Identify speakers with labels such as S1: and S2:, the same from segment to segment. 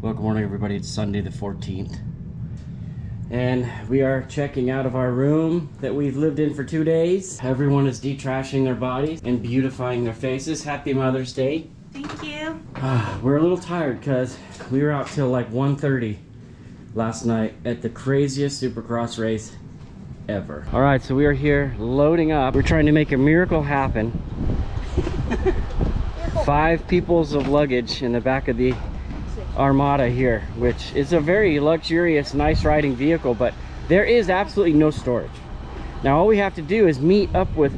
S1: Well, good morning, everybody. It's Sunday the 14th. And we are checking out of our room that we've lived in for 2 days. Everyone is detrashing their bodies and beautifying their faces. Happy Mother's Day.
S2: Thank you.
S1: We're a little tired because we were out till like 1:30 last night at the craziest Supercross race ever. All right, so we are here loading up. We're trying to make a miracle happen. 5 peoples of luggage in the back of the Armada here, which is a very luxurious, nice riding vehicle, but there is absolutely no storage. Now all we have to do is meet up with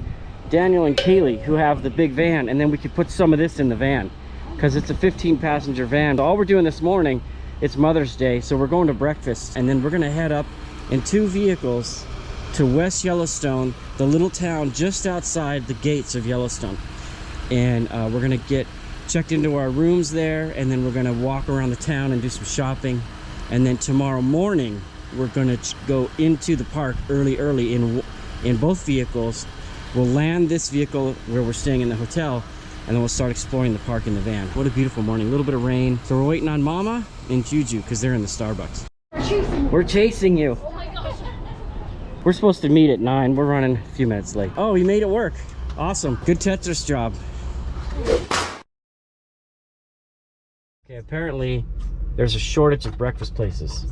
S1: Daniel and Kaylee, who have the big van, and then we could put some of this in the van because it's a 15-passenger van. All we're doing this morning, it's Mother's Day, so we're going to breakfast, and then we're gonna head up in 2 vehicles to West Yellowstone, the little town just outside the gates of Yellowstone. And we're gonna get checked into our rooms there, and then we're gonna walk around the town and do some shopping. And then tomorrow morning we're gonna go into the park early in both vehicles. We'll land this vehicle where we're staying in the hotel, and then we'll start exploring the park in the van. What a beautiful morning. A little bit of rain, so we're waiting on Mama and Juju because they're in the Starbucks. We're chasing you. Oh my gosh. We're supposed to meet at 9. We're running a few minutes late. Oh, we made it work. Awesome. Good Tetris job. Okay, apparently there's a shortage of breakfast places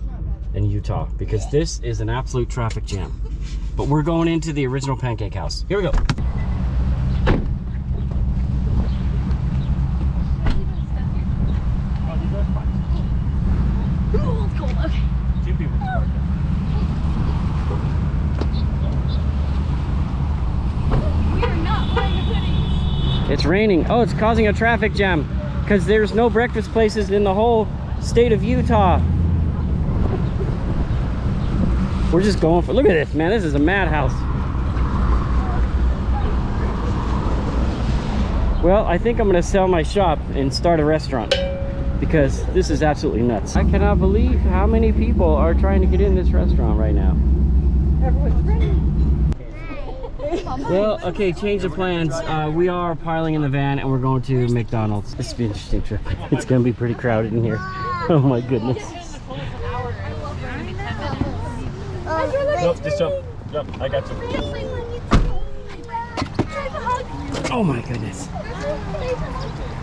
S1: in Utah because this is an absolute traffic jam. But we're going into the original Pancake House. Here we go.
S2: Ooh, it's cold. Okay.
S1: 2 people parked there.
S2: We are not buying a hoodie.
S1: It's raining. Oh, it's causing a traffic jam because there's no breakfast places in the whole state of Utah. We're just going for, look at this, man. This is a madhouse. Well, I think I'm gonna sell my shop and start a restaurant because this is absolutely nuts. I cannot believe how many people are trying to get in this restaurant right now.
S2: Everyone's ready.
S1: Well, okay, change of plans. We are piling in the van and we're going to McDonald's. This will be an interesting trip. It's gonna be pretty crowded in here. Oh my goodness.
S3: Nope, just jump. Jump, I got you.
S1: Oh my goodness.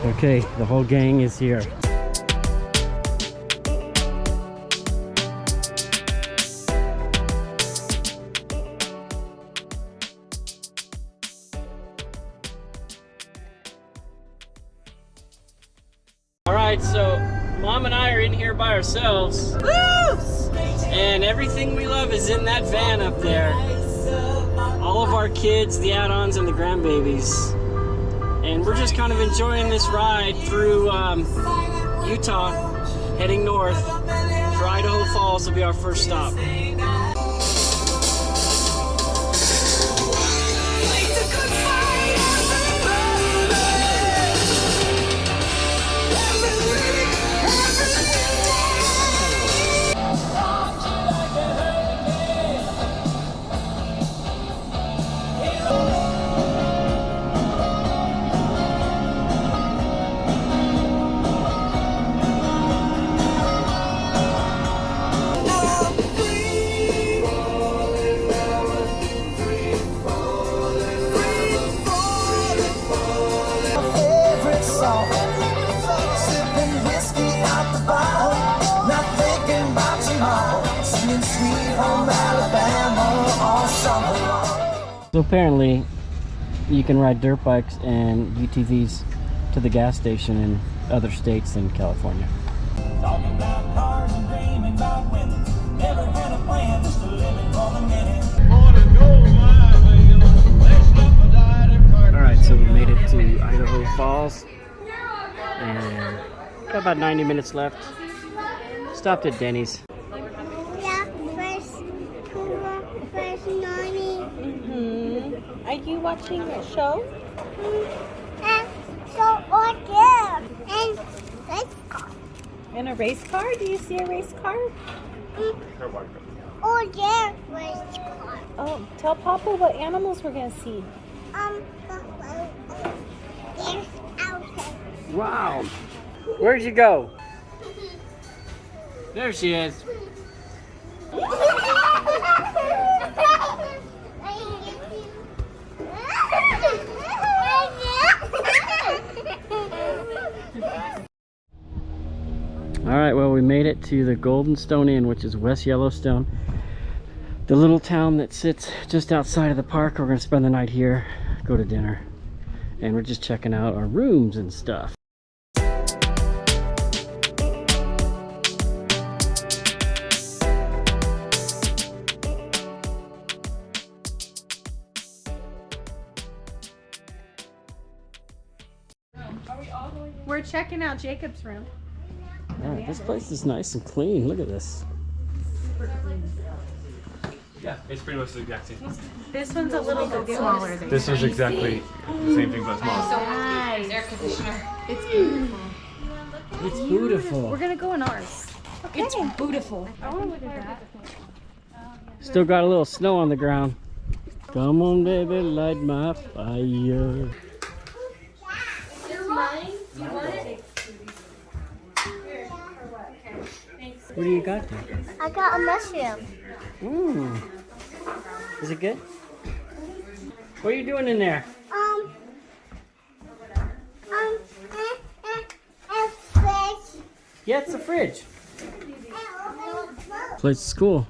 S1: Okay, the whole gang is here. All right, so Mom and I are in here by ourselves. And everything we love is in that van up there. All of our kids, the add-ons, and the grandbabies. And we're just kind of enjoying this ride through Utah, heading north. For Idaho Falls will be our first stop. So apparently you can ride dirt bikes and UTVs to the gas station in other states than California.
S4: Talking about cars and dreaming about women. Never had a plan, just a living for the minute.
S1: Alright, so we made it to Idaho Falls and got about 90 minutes left. Stopped at Denny's.
S2: Are you watching a show? In a race car? Do you see a race car?
S5: Oh, yeah, race car.
S2: Oh, tell Papa what animals we're gonna see.
S5: There's elephant.
S1: Wow, Where'd you go? There she is. All right, well, we made it to the Golden Stone Inn, which is West Yellowstone, the little town that sits just outside of the park. We're gonna spend the night here, go to dinner, and we're just checking out our rooms and stuff.
S2: We're checking out Jacob's room.
S1: All right, this place is nice and clean. Look at this.
S3: Yeah, it's pretty much the exact same.
S2: This one's a little bit smaller than
S3: This is exactly the same thing but smaller.
S2: nice.
S6: Air conditioner.
S2: It's beautiful.
S1: It's beautiful.
S2: We're gonna go in ours. Okay.
S6: It's beautiful.
S2: I want to look at that.
S1: Still got a little snow on the ground. Come on, baby, light my fire. What do you got there?
S5: I got a mushroom.
S1: Is it good? What are you doing in there?
S5: A fish.
S1: Yeah, it's a fridge. Place is cool.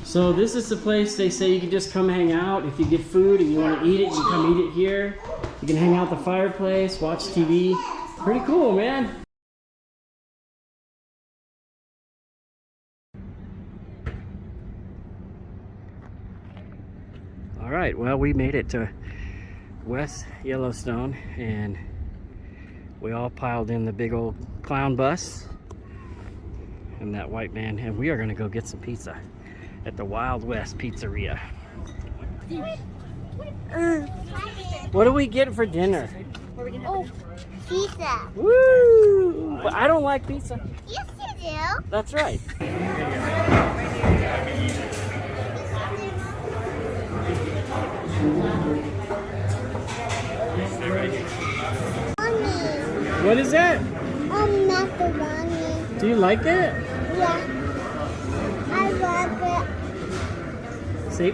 S1: So this is the place they say you can just come hang out. If you get food and you want to eat it, you can come eat it here. You can hang out at the fireplace, watch TV. Pretty cool, man. All right, well, we made it to West Yellowstone, and we all piled in the big old clown bus and that white van, and we are gonna go get some pizza at the Wild West Pizzeria. What do we get for dinner?
S5: Oh, pizza.
S1: Woo! But I don't like pizza.
S5: Yes, you do.
S1: That's right.
S5: Mommy.
S1: What is that?
S5: Macaroni.
S1: Do you like it?
S5: Yeah. I love it.
S1: Say,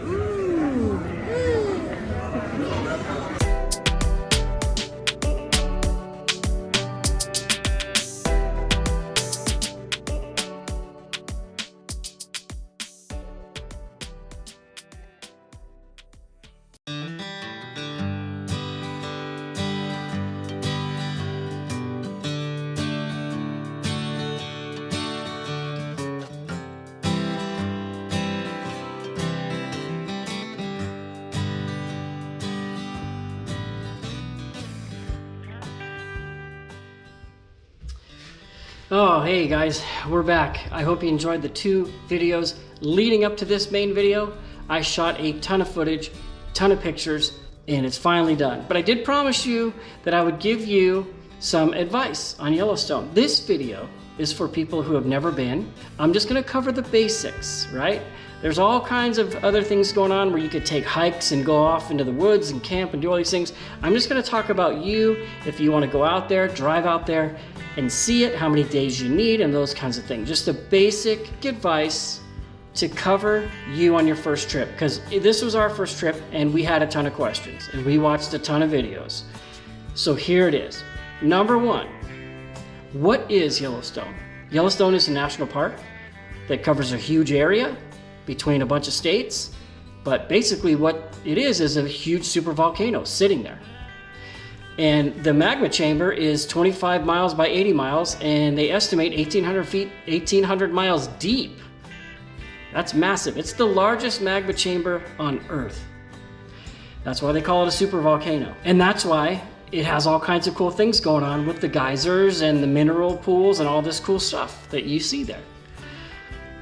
S1: Oh, hey guys, we're back. I hope you enjoyed the 2 videos leading up to this main video. I shot a ton of footage, ton of pictures, and it's finally done. But I did promise you that I would give you some advice on Yellowstone. This video is for people who have never been. I'm just gonna cover the basics, right? There's all kinds of other things going on where you could take hikes and go off into the woods and camp and do all these things. I'm just gonna talk about you if you wanna go out there, drive out there, and see it, how many days you need, and those kinds of things. Just a basic advice to cover you on your first trip, because this was our first trip and we had a ton of questions and we watched a ton of videos. So here it is. Number 1, what is Yellowstone? Yellowstone is a national park that covers a huge area between a bunch of states, but basically what it is a huge supervolcano sitting there. And the magma chamber is 25 miles by 80 miles, and they estimate 1,800 feet, 1,800 miles deep. That's massive. It's the largest magma chamber on Earth. That's why they call it a supervolcano. And that's why it has all kinds of cool things going on with the geysers and the mineral pools and all this cool stuff that you see there.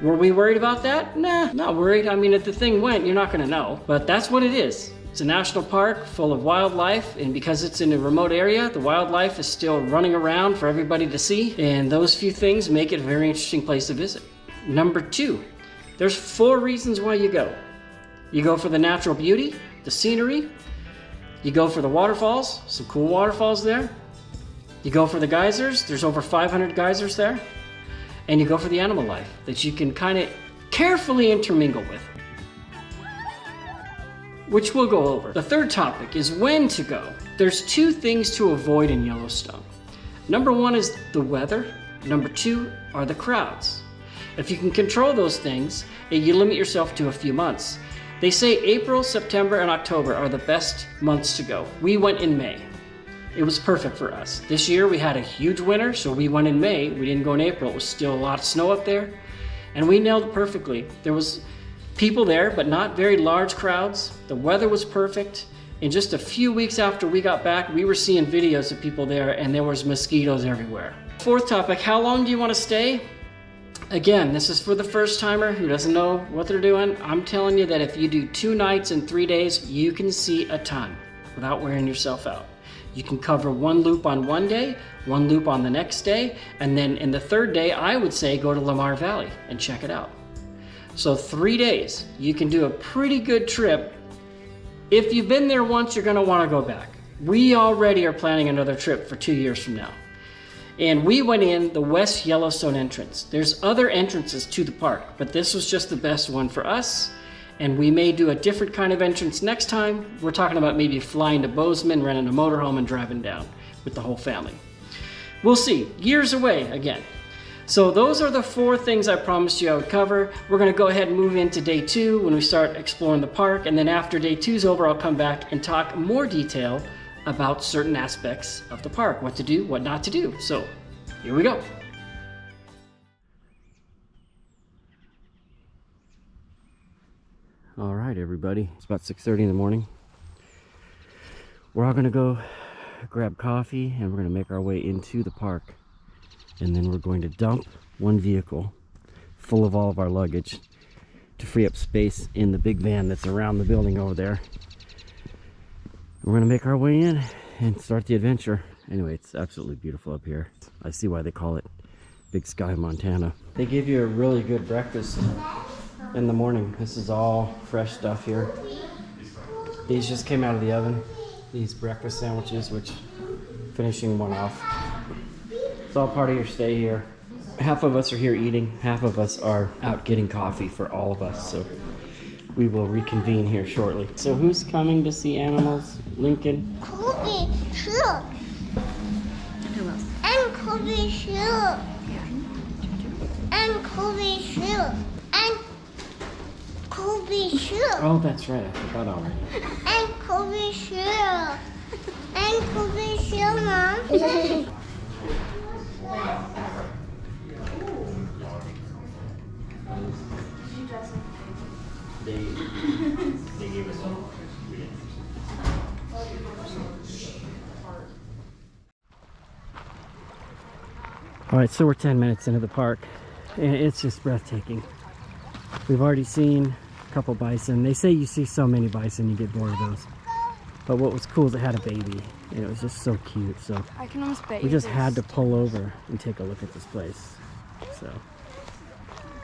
S1: Were we worried about that? Nah, not worried. I mean, if the thing went, you're not gonna know. But that's what it is. It's a national park full of wildlife, and because it's in a remote area, the wildlife is still running around for everybody to see, and those few things make it a very interesting place to visit. Number 2, There's 4 reasons why you go. You go for the natural beauty, the scenery. You go for the waterfalls, some cool waterfalls there. You go for the geysers, there's over 500 geysers there. And you go for the animal life that you can kind of carefully intermingle with, which we'll go over. The third topic is when to go. There's 2 things to avoid in Yellowstone. Number 1 is the weather. Number 2 are the crowds. If you can control those things, you limit yourself to a few months. They say April, September, and October are the best months to go. We went in May. It was perfect for us. This year we had a huge winter, so we went in May. We didn't go in April. It was still a lot of snow up there, and we nailed it perfectly. There was people there, but not very large crowds. The weather was perfect. In just a few weeks after we got back, we were seeing videos of people there, and there was mosquitoes everywhere. Fourth topic, how long do you want to stay? Again, this is for the first timer who doesn't know what they're doing. I'm telling you that if you do 2 nights and 3 days, you can see a ton without wearing yourself out. You can cover 1 loop on one day, 1 loop on the next day, and then in the 3rd day, I would say go to Lamar Valley and check it out. So 3 days, you can do a pretty good trip. If you've been there once, you're gonna wanna go back. We already are planning another trip for 2 years from now. And we went in the West Yellowstone entrance. There's other entrances to the park, but this was just the best one for us. And we may do a different kind of entrance next time. We're talking about maybe flying to Bozeman, renting a motorhome, and driving down with the whole family. We'll see, years away again. So those are the 4 things I promised you I would cover. We're gonna go ahead and move into day 2 when we start exploring the park. And then after day 2's over, I'll come back and talk more detail about certain aspects of the park, what to do, what not to do. So here we go. All right, everybody, it's about 6:30 in the morning. We're all gonna go grab coffee and we're gonna make our way into the park. And then we're going to dump 1 vehicle full of all of our luggage to free up space in the big van that's around the building over there. We're gonna make our way in and start the adventure. Anyway, it's absolutely beautiful up here. I see why they call it Big Sky, Montana. They give you a really good breakfast in the morning. This is all fresh stuff here. These just came out of the oven. These breakfast sandwiches, which finishing one off. It's all part of your stay here. Half of us are here eating, half of us are out getting coffee for all of us. So we will reconvene here shortly. So who's coming to see animals? Lincoln?
S5: Kobe too.
S2: Who else?
S5: And Kobe too.
S2: Yeah.
S5: And Kobe too. And Kobe too.
S1: Oh, that's right. I forgot already.
S5: And Kobe too. And Kobe too, Mom.
S1: They gave us some. All right, so we're 10 minutes into the park, and it's just breathtaking. We've already seen a couple bison. They say you see so many bison, you get bored of those. But what was cool is it had a baby, and it was just so cute. So
S2: I can almost bet
S1: we just had to pull over and take a look at this place. So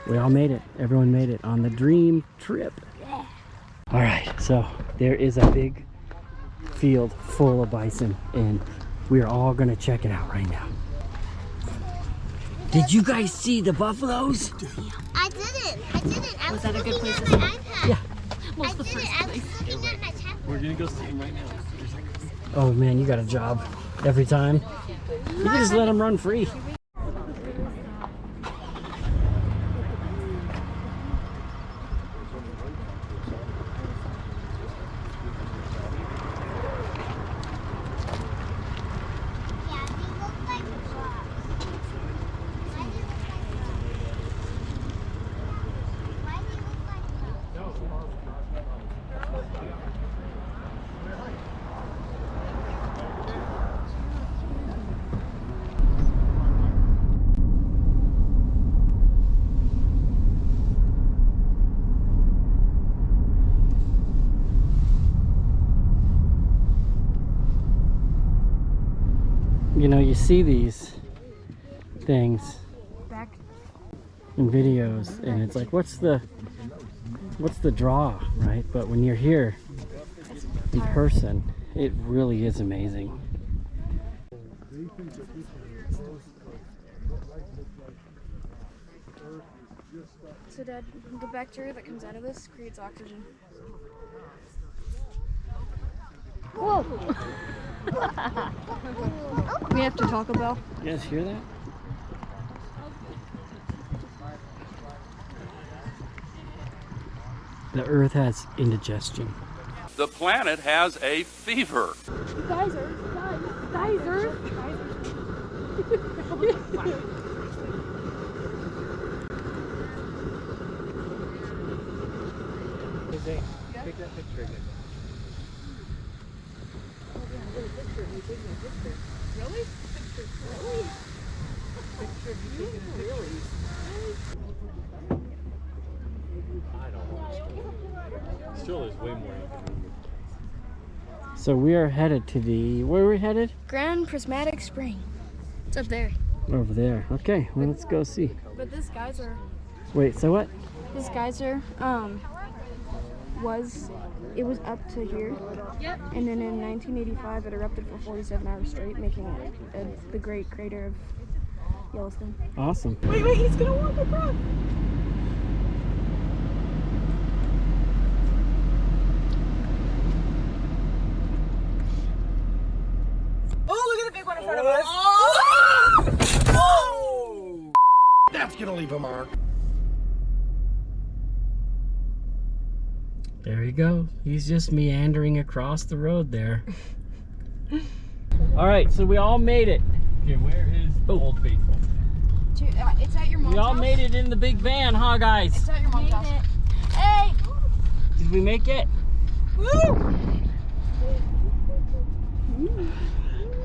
S1: we all made it. Everyone made it on the dream trip. Yeah. All right, so there is a big field full of bison, and we are all gonna check it out right now. Did you guys see the buffaloes?
S5: I didn't. I was
S2: that a good
S5: looking
S2: place
S5: at
S2: to
S5: my
S2: stop?
S5: iPad.
S1: Yeah.
S2: What's the
S5: I
S2: first
S5: didn't. I
S2: place?
S5: was looking at my tablet.
S3: We're gonna go see him right now.
S1: Oh man, you got a job every time. You can just let them run free.
S5: Yeah, they look like frogs. Why do they look like frogs?
S1: You know, you see these things.
S2: Back.
S1: in videos, and it's like, what's the draw, right? But when you're here in person, it really is amazing.
S6: So Dad, the bacteria that comes out of this creates oxygen. Whoa! We have to Taco Bell.
S1: You guys hear that? The earth has indigestion.
S7: The planet has a fever.
S6: Geyser. Geyser.
S3: Take that picture again.
S6: Really? Really?
S3: I don't know. Still is way more.
S1: So we are headed to the, where are we headed?
S6: Grand Prismatic Spring. It's up there.
S1: Over there. Okay, well, let's go see.
S6: But this geyser,
S1: Wait, so what?
S6: was it was up to here. Yep. And then in 1985 it erupted for 47 hours straight, making it the great crater of Yellowstone.
S1: Awesome.
S6: Wait, he's gonna walk across.
S2: Oh, look at the big one in front of us.
S8: Oh! That's gonna leave a mark.
S1: There you go. He's just meandering across the road there. All right, so we all made it.
S3: Okay, where is the Old Faithful?
S6: It's at your mom's
S1: We all
S6: house.
S1: made it in the big van, huh, guys?
S6: It's at your mom's house. Hey!
S1: Did we make it?
S6: Woo!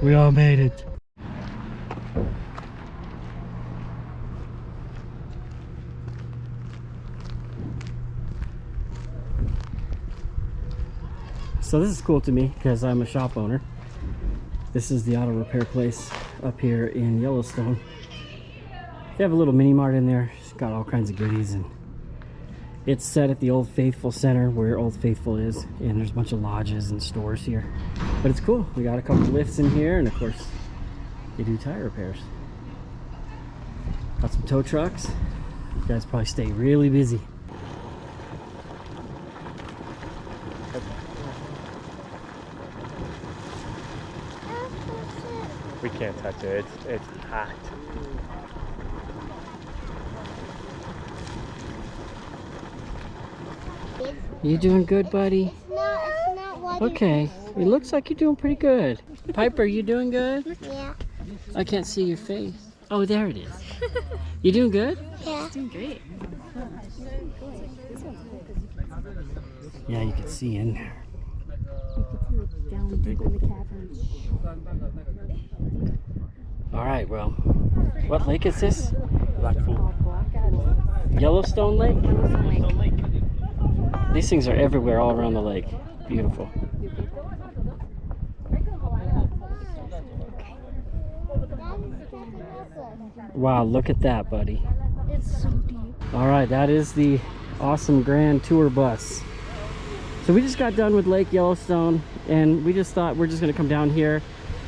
S1: We all made it. So this is cool to me because I'm a shop owner. This is the auto repair place up here in Yellowstone. They have a little mini mart in there. It's got all kinds of goodies, and it's set at the Old Faithful Center where Old Faithful is, and there's a bunch of lodges and stores here. But it's cool. We got a couple lifts in here, and of course they do tire repairs. Got some tow trucks. You guys probably stay really busy.
S3: We can't touch it. It's packed.
S1: You doing good, buddy?
S5: It's not what
S1: Okay. It looks like you're doing pretty good. Piper, you doing good?
S5: Yeah.
S1: I can't see your face. Oh, there it is. You doing good?
S5: Yeah.
S6: Doing great.
S1: Yeah, you can see in there.
S6: Down deep in the caverns.
S1: All right, well, what lake is this?
S3: Blackpool.
S1: Yellowstone Lake?
S6: Yellowstone Lake.
S1: These things are everywhere all around the lake. Beautiful. Wow, look at that, buddy.
S6: It's so deep.
S1: All right, that is the awesome grand tour bus. So we just got done with Lake Yellowstone, and we just thought we're just gonna come down here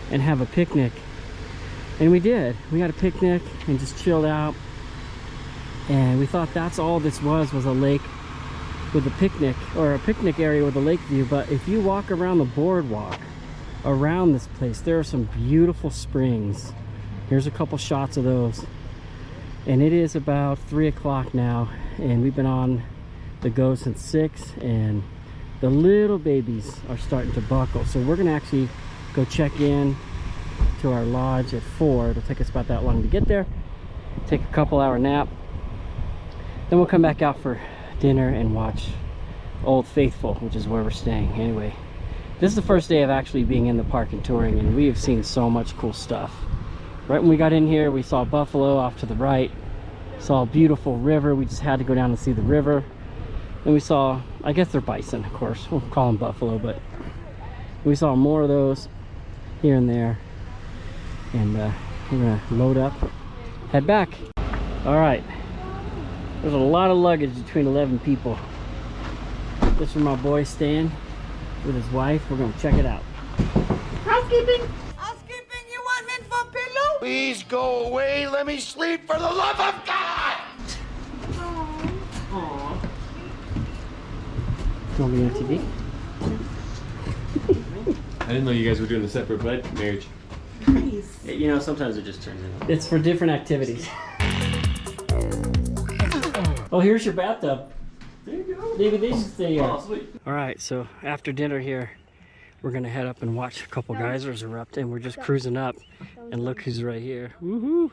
S1: and have a picnic. And we did. We had a picnic and just chilled out. And we thought that's all this was a lake with a picnic, or a picnic area with a lake view. But if you walk around the boardwalk around this place, there are some beautiful springs. Here's a couple shots of those. And it is about 3 o'clock now, and we've been on the go since 6, and the little babies are starting to buckle. So we're gonna actually go check in to our lodge at 4. It'll take us about that long to get there. Take a couple-hour nap. Then we'll come back out for dinner and watch Old Faithful, which is where we're staying. Anyway, this is the first day of actually being in the park and touring, and we have seen so much cool stuff. Right when we got in here, we saw buffalo off to the right. Saw a beautiful river. We just had to go down and see the river. Then we saw, I guess they're bison, of course. We'll call them buffalo, but we saw more of those here and there. And we're gonna load up, head back. All right, There's a lot of luggage between 11 people. This is where my boy Stan with his wife. We're gonna check it out.
S2: Housekeeping.
S8: Housekeeping, you want men for pillow? Please go away. Let me sleep for the love of God.
S1: You want me on TV?
S3: I didn't know you guys were doing a separate marriage.
S2: Nice.
S3: You know, sometimes it just turns into.
S1: It's for different activities. Oh, here's your bathtub.
S3: There you go.
S1: Maybe they should stay here.
S3: Oh, sweet.
S1: All right, so after dinner here, we're gonna head up and watch a couple geysers erupt, and we're just cruising up. And look who's right here. Woohoo!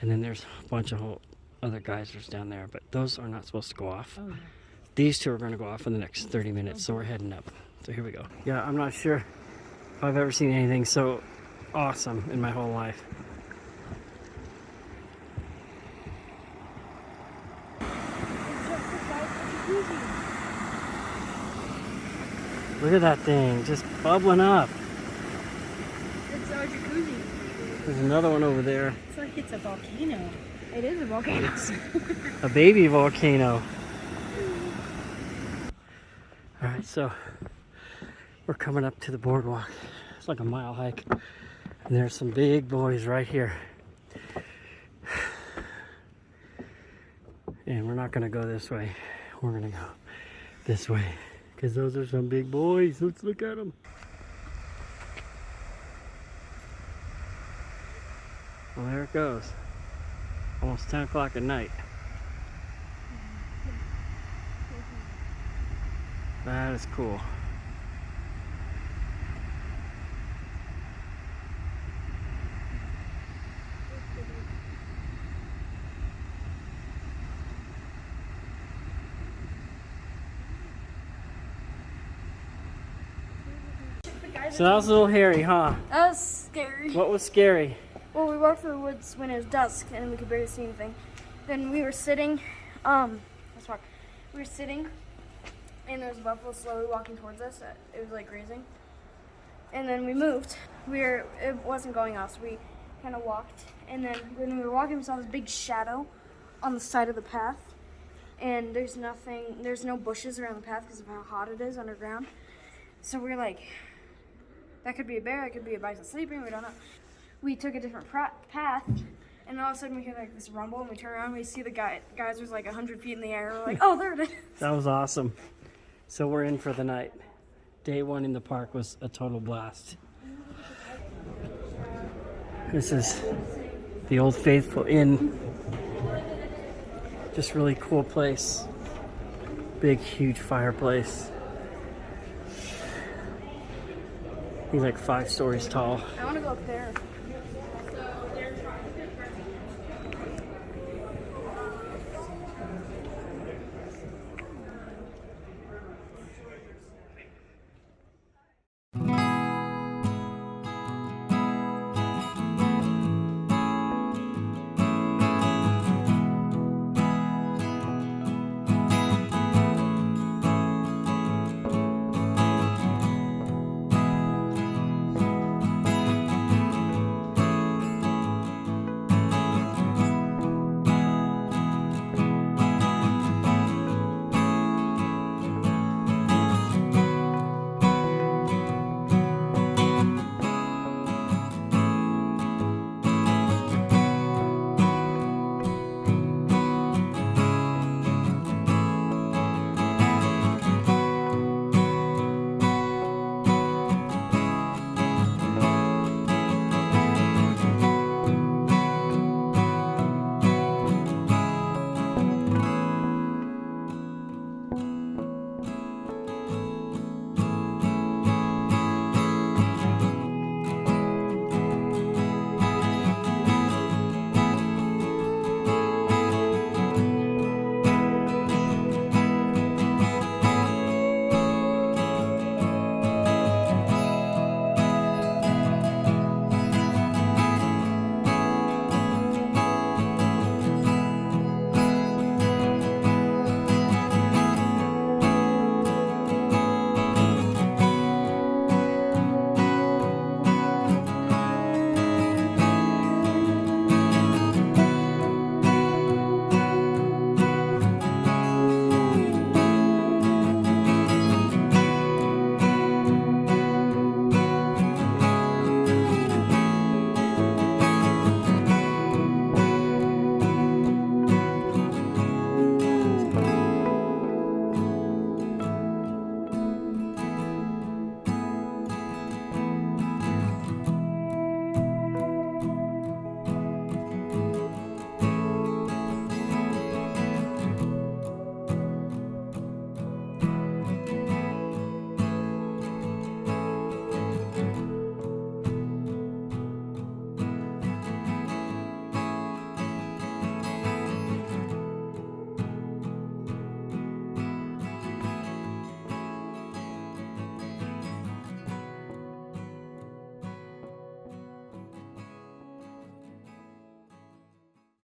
S1: And then there's a bunch of other geysers down there, but those are not supposed to go off. These two are gonna go off in the next 30 minutes, so we're heading up. So here we go. Yeah, I'm not sure if I've ever seen anything so awesome in my whole life. Look at that thing, just bubbling up.
S6: It's our jacuzzi.
S1: There's another one over there.
S2: It's like it's a volcano.
S6: It is a volcano.
S1: A baby volcano. All right, so we're coming up to the boardwalk. It's like a mile hike. And there's some big boys right here. And we're not gonna go this way. We're gonna go this way. Because those are some big boys. Let's look at them. Well, there it goes. Almost 10 o'clock at night. That is cool. So that was a little hairy, huh?
S6: That was scary.
S1: What was scary?
S6: Well, we walked through the woods when it was dusk and we could barely see anything. Then we were sitting, let's walk. We were sitting and there was a buffalo slowly walking towards us. It was like grazing. And then we moved. It wasn't going off, so we kind of walked. And then when we were walking, we saw this big shadow on the side of the path. And there's no bushes around the path because of how hot it is underground. So we're like, that could be a bear, that could be a bison sleeping, we don't know. We took a different path, and all of a sudden we hear like this rumble, and we turn around and we see the geyser's like 100 feet in the air. We're like, oh, there it is.
S1: That was awesome. So we're in for the night. Day one in the park was a total blast. This is the Old Faithful Inn. Just really cool place. Big, huge fireplace. He's like 5 stories tall.
S6: I want to go up there.